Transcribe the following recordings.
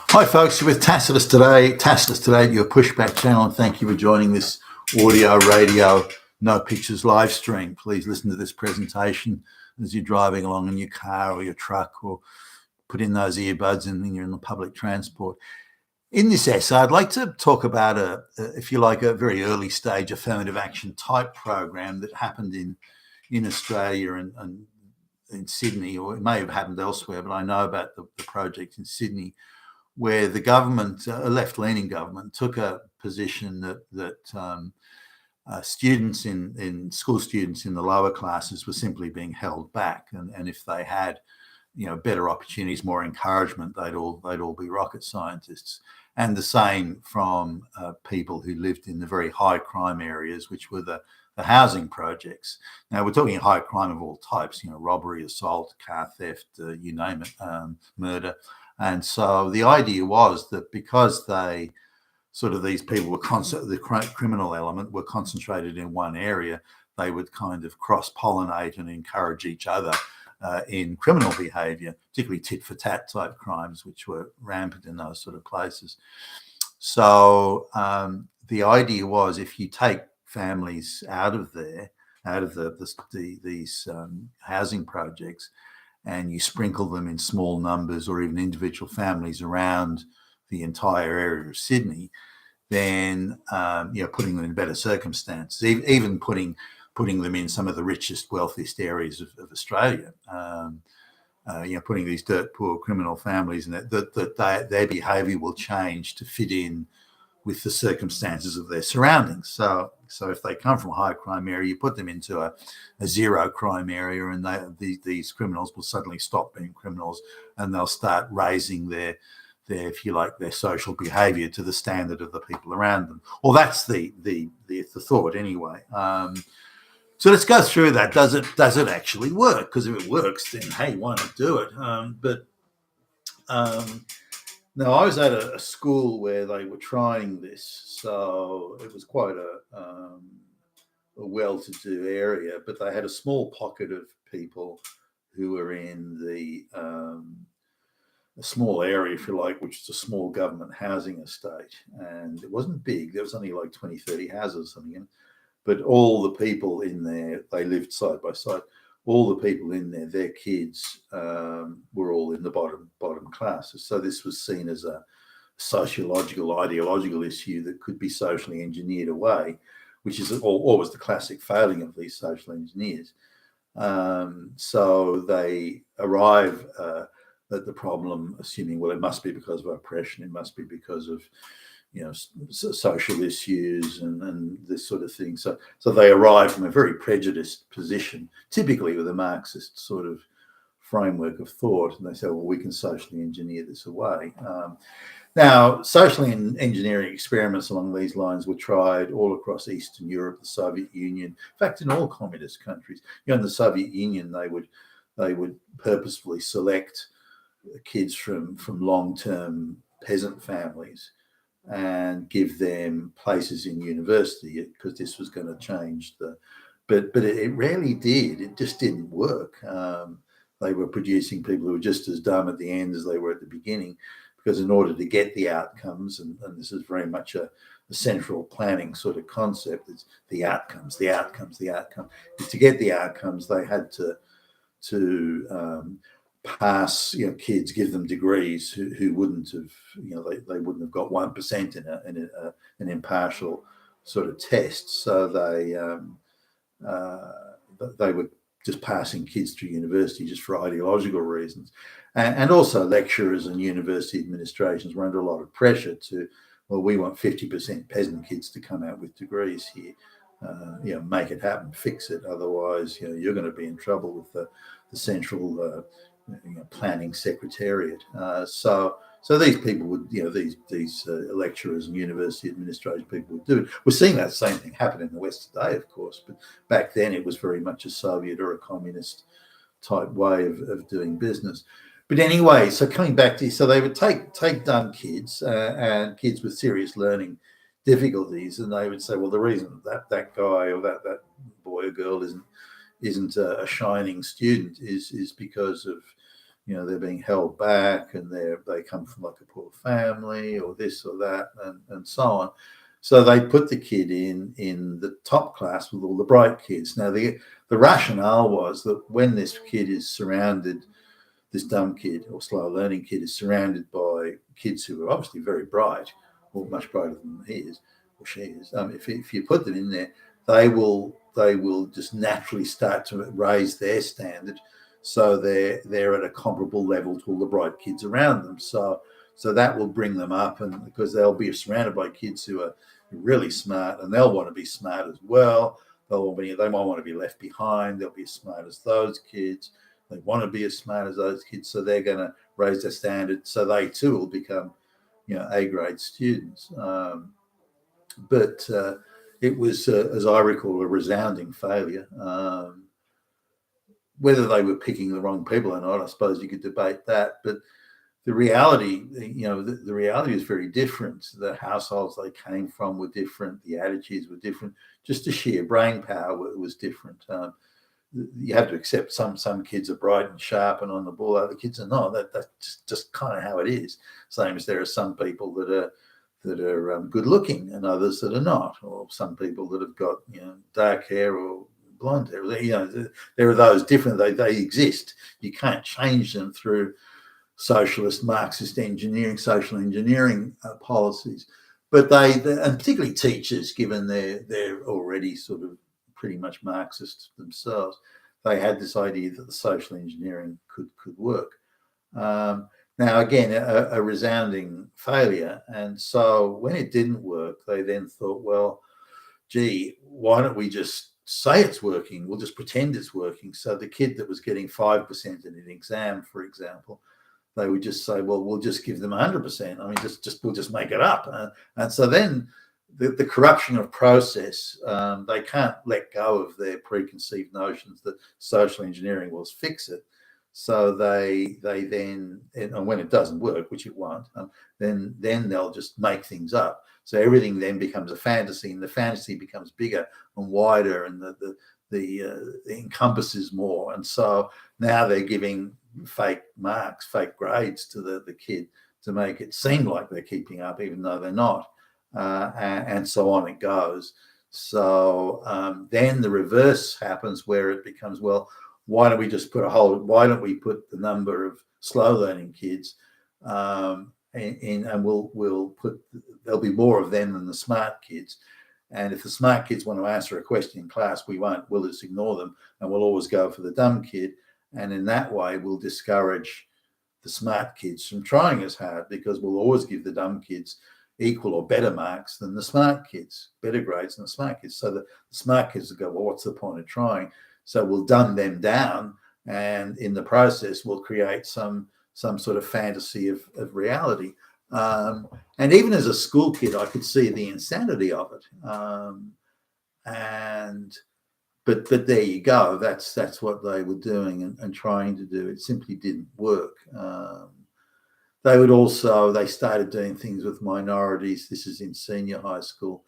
Hi folks, with Tacitus today, your pushback channel, and thank you for joining this audio, radio, no pictures live stream. Please listen to this presentation as you're driving along in your car or your truck, or put in those earbuds and you're in the public transport. In this essay, I'd like to talk about if you like, a very early stage affirmative action type program that happened in Australia and in Sydney, or it may have happened elsewhere, but I know about the project in Sydney, where the government, a left-leaning government, took a position that students school students in the lower classes were simply being held back, and if they had, better opportunities, more encouragement, they'd all be rocket scientists. And the same from people who lived in the very high crime areas, which were the housing projects. Now we're talking high crime of all types, robbery, assault, car theft, you name it, murder. And so the idea was that because these people were the criminal element were concentrated in one area, they would kind of cross-pollinate and encourage each other in criminal behaviour, particularly tit-for-tat type crimes, which were rampant in those sort of places. So the idea was, if you take families out of these housing projects, and you sprinkle them in small numbers or even individual families around the entire area of Sydney, then putting them in better circumstances, even putting them in some of the richest, wealthiest areas of Australia, putting these dirt poor criminal families in it, that their behaviour will change to fit in with the circumstances of their surroundings. So if they come from a high crime area, you put them into a zero crime area, and these criminals will suddenly stop being criminals, and they'll start raising their if you like, their social behaviour to the standard of the people around them. Well, that's the thought anyway. So let's go through that. Does it actually work? Because if it works, then hey, why not do it? No, I was at a school where they were trying this, so it was quite a well-to-do area, but they had a small pocket of people who were in a small area, if you like, which is a small government housing estate, and it wasn't big. There was only like 20, 30 houses or something, but all the people in there, they lived side by side. All the people in there, their kids were all in the bottom classes. So this was seen as a sociological, ideological issue that could be socially engineered away, which is always the classic failing of these social engineers. So they arrive at the problem assuming, well, it must be because of oppression, it must be because of social issues and this sort of thing. So they arrive from a very prejudiced position, typically with a Marxist sort of framework of thought, and they say, well, we can socially engineer this away. Now, socially engineering experiments along these lines were tried all across Eastern Europe, the Soviet Union, in fact, in all communist countries. In the Soviet Union, they would purposefully select kids from long-term peasant families and give them places in university, because this was going to change but it rarely did. It just didn't work. They were producing people who were just as dumb at the end as they were at the beginning, because in order to get the outcomes, and this is very much a central planning sort of concept, it's the outcomes. To get the outcomes, they had to pass kids, give them degrees who wouldn't have, they wouldn't have got 1% in an impartial sort of test. So they were just passing kids through university just for ideological reasons, and also lecturers and university administrations were under a lot of pressure to, well, we want 50% peasant kids to come out with degrees here. Make it happen, fix it. Otherwise, you're going to be in trouble with the central planning secretariat. So these people would, these lecturers and university administration people would do it. We're seeing that same thing happen in the West today, of course, but back then it was very much a Soviet or a communist type way of doing business. But anyway, so coming back to, so they would take dumb kids and kids with serious learning difficulties, and they would say, well, the reason that guy or that boy or girl isn't a shining student is because of they're being held back, and they come from like a poor family or this or that, and so on. So they put the kid in the top class with all the bright kids. Now the rationale was that when this kid is surrounded, this dumb kid or slow learning kid is surrounded by kids who are obviously very bright, or much brighter than he is or she is. If you put them in there, they will just naturally start to raise their standard, so they're at a comparable level to all the bright kids around them. So that will bring them up, and because they'll be surrounded by kids who are really smart, and they'll want to be smart as well. They might want to be left behind. They'll be as smart as those kids. They want to be as smart as those kids, so they're going to raise their standard. So they too will become, A-grade students. But it was, as I recall, a resounding failure. Whether they were picking the wrong people or not, I suppose you could debate that. But the reality, the reality is very different. The households they came from were different. The attitudes were different. Just the sheer brain power was different. You have to accept some kids are bright and sharp and on the ball. Other kids are not. That's just kind of how it is. Same as there are some people that are good looking and others that are not, or some people that have got dark hair or blonde hair. There are those different. They exist. You can't change them through socialist, Marxist engineering, social engineering policies. But they and particularly teachers, given they're already sort of pretty much Marxist themselves, they had this idea that the social engineering could work. Now, again, a resounding failure. And so when it didn't work, they then thought, well, gee, why don't we just say it's working? We'll just pretend it's working. So the kid that was getting 5% in an exam, for example, they would just say, well, we'll just give them 100%. I mean, we'll just make it up. And so then the corruption of process, they can't let go of their preconceived notions that social engineering will fix it. So they then, and when it doesn't work, which it won't, then they'll just make things up. So everything then becomes a fantasy, and the fantasy becomes bigger and wider, and the encompasses more. And so now they're giving fake marks, fake grades to the kid to make it seem like they're keeping up, even though they're not. And so on it goes. So then the reverse happens, where it becomes, well, why don't we put the number of slow learning kids and we'll put, there'll be more of them than the smart kids. And if the smart kids want to answer a question in class, we'll just ignore them, and we'll always go for the dumb kid. And in that way, we'll discourage the smart kids from trying as hard, because we'll always give the dumb kids equal or better marks than the smart kids, better grades than the smart kids. So the smart kids will go, well, what's the point of trying? So we'll dumb them down, and in the process, we'll create some sort of fantasy of reality. And even as a school kid, I could see the insanity of it. But there you go. That's what they were doing and trying to do. It simply didn't work. They started doing things with minorities. This is in senior high school,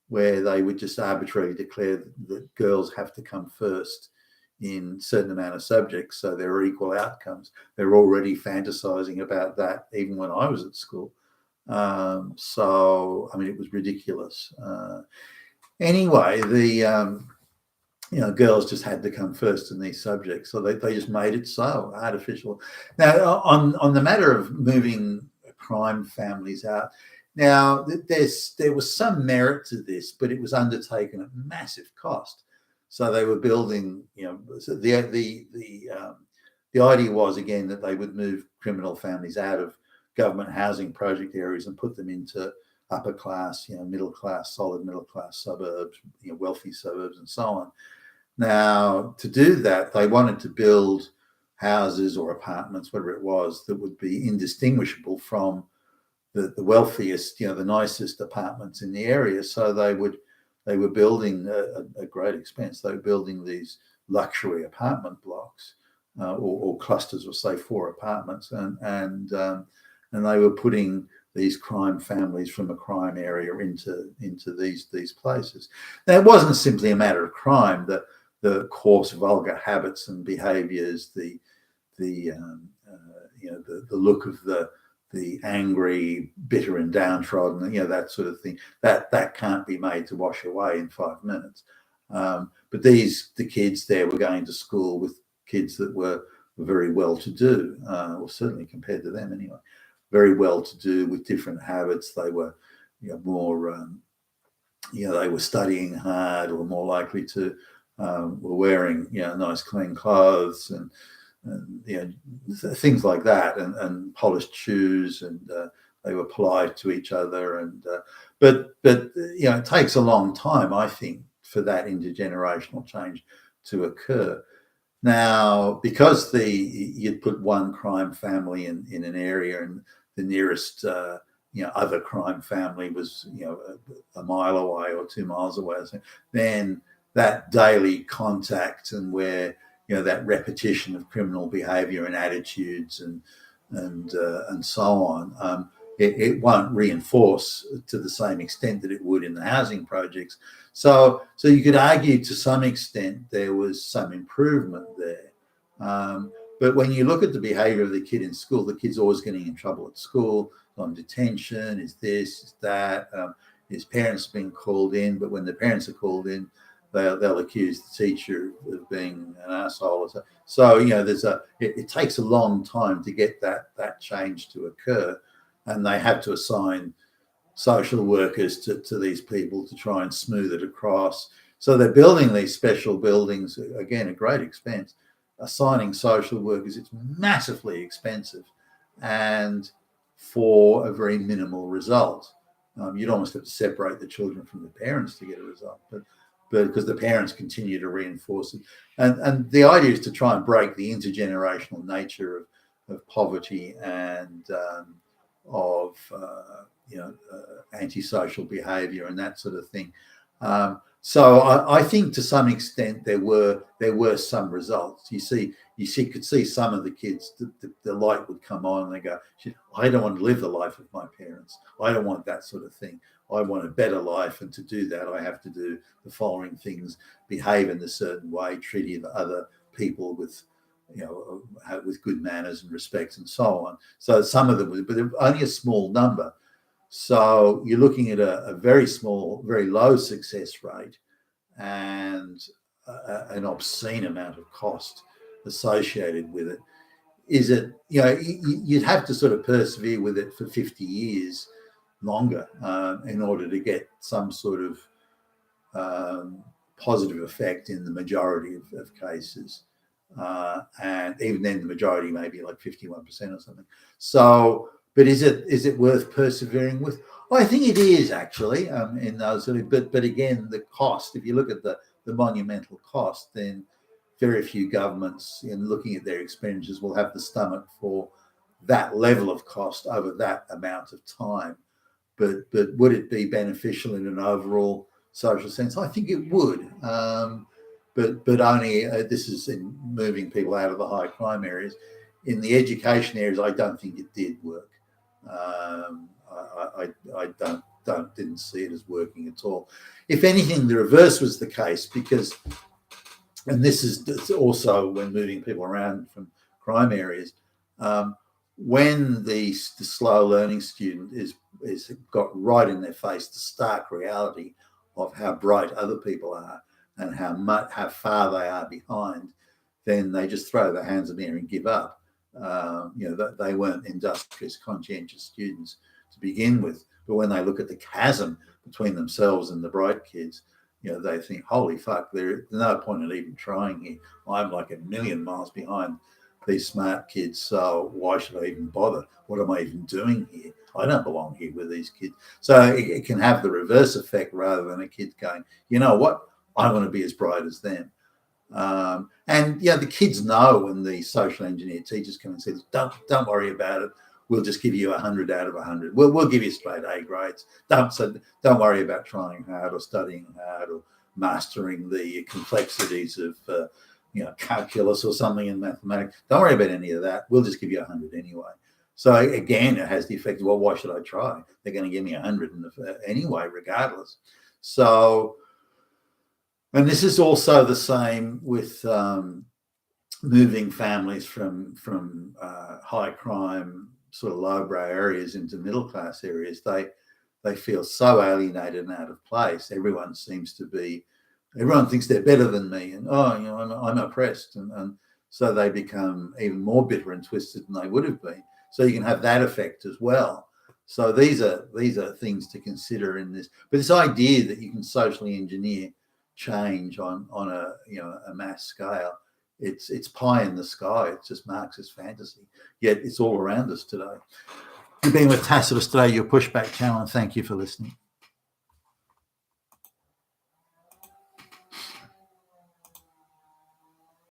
where they would just arbitrarily declare that girls have to come first in a certain amount of subjects, so there are equal outcomes. They're already fantasizing about that even when I was at school. So, I mean, it was ridiculous. Anyway, girls just had to come first in these subjects, so they just made it so artificial. Now, on the matter of moving crime families out, now there was some merit to this, but it was undertaken at massive cost. So they were building, so the idea was, again, that they would move criminal families out of government housing project areas and put them into upper class, middle class, solid middle class suburbs, wealthy suburbs, and so on. Now, to do that, they wanted to build houses or apartments, whatever it was, that would be indistinguishable from the wealthiest, the nicest apartments in the area. So they were building at great expense. They were building these luxury apartment blocks or clusters of, say, 4 apartments, and they were putting these crime families from a crime area into these places. Now, it wasn't simply a matter of crime. The coarse, vulgar habits and behaviours, the the look of the angry, bitter and downtrodden, that sort of thing, that can't be made to wash away in 5 minutes. But the kids there were going to school with kids that were very well to do, or certainly compared to them anyway, very well to do with different habits. They were more they were studying hard, or more likely to were wearing nice clean clothes and things like that, and polished shoes, and they were polite to each other. And but it takes a long time, I think, for that intergenerational change to occur. Now, because you'd put one crime family in an area, and the nearest other crime family was a mile away or 2 miles away, then that daily contact, and where that repetition of criminal behaviour and attitudes and so on, it won't reinforce to the same extent that it would in the housing projects. So you could argue to some extent there was some improvement there. But when you look at the behaviour of the kid in school, the kid's always getting in trouble at school, on detention, is this, is that, his parents being called in, but when the parents are called in, they'll accuse the teacher of being an asshole. So it takes a long time to get that change to occur, and they have to assign social workers to these people to try and smooth it across. So they're building these special buildings, again, at great expense, assigning social workers. It's massively expensive, and for a very minimal result. You'd almost have to separate the children from the parents to get a result, but because the parents continue to reinforce it. And the idea is to try and break the intergenerational nature of poverty and of antisocial behaviour and that sort of thing. So I think to some extent there were some results. You could see some of the kids, the light would come on, and they go, I don't want to live the life of my parents. I don't want that sort of thing. I want a better life, and to do that, I have to do the following things: behave in a certain way, treat other people with good manners and respect, and so on. So some of them, but only a small number. So you're looking at a very small, very low success rate, and an obscene amount of cost associated with it. Is it, you'd have to sort of persevere with it for 50 years longer in order to get some sort of positive effect in the majority of cases. And even then, the majority may be like 51% or something. So, but is it worth persevering with? Well, I think it is, actually, in those sort of, but again, the cost, if you look at the monumental cost, then very few governments, in looking at their expenditures, will have the stomach for that level of cost over that amount of time. But would it be beneficial in an overall social sense? I think it would. But only this is in moving people out of the high crime areas. In the education areas, I don't think it did work. I didn't see it as working at all. If anything, the reverse was the case, because, and this is also when moving people around from crime areas, when the slow learning student is got right in their face the stark reality of how bright other people are and how far they are behind, then they just throw their hands in the air and give up. They weren't industrious, conscientious students to begin with, but when they look at the chasm between themselves and the bright kids, they think, holy fuck, there's no point in even trying here. I'm like a million miles behind these smart kids, so why should I even bother? What am I even doing here? I don't belong here with these kids. So it can have the reverse effect, rather than a kid going, you know what, I want to be as bright as them. And the kids know when the social engineer teachers come and say, don't worry about it. We'll just give you 100 out of 100. We'll give you straight A grades. Don't worry about trying hard or studying hard or mastering the complexities of calculus or something in mathematics. Don't worry about any of that. We'll just give you 100 anyway. So again, it has the effect of, well, why should I try? They're going to give me 100 anyway, regardless. So, and this is also the same with moving families from high crime, sort of lowbrow areas into middle class areas, they feel so alienated and out of place. Everyone thinks they're better than me, and I'm oppressed, and so they become even more bitter and twisted than they would have been. So you can have that effect as well. So these are things to consider in this. But this idea that you can socially engineer change on a mass scale, it's pie in the sky. It's just Marxist fantasy. Yet it's all around us today. You've been with Tacitus today, your pushback channel, and thank you for listening.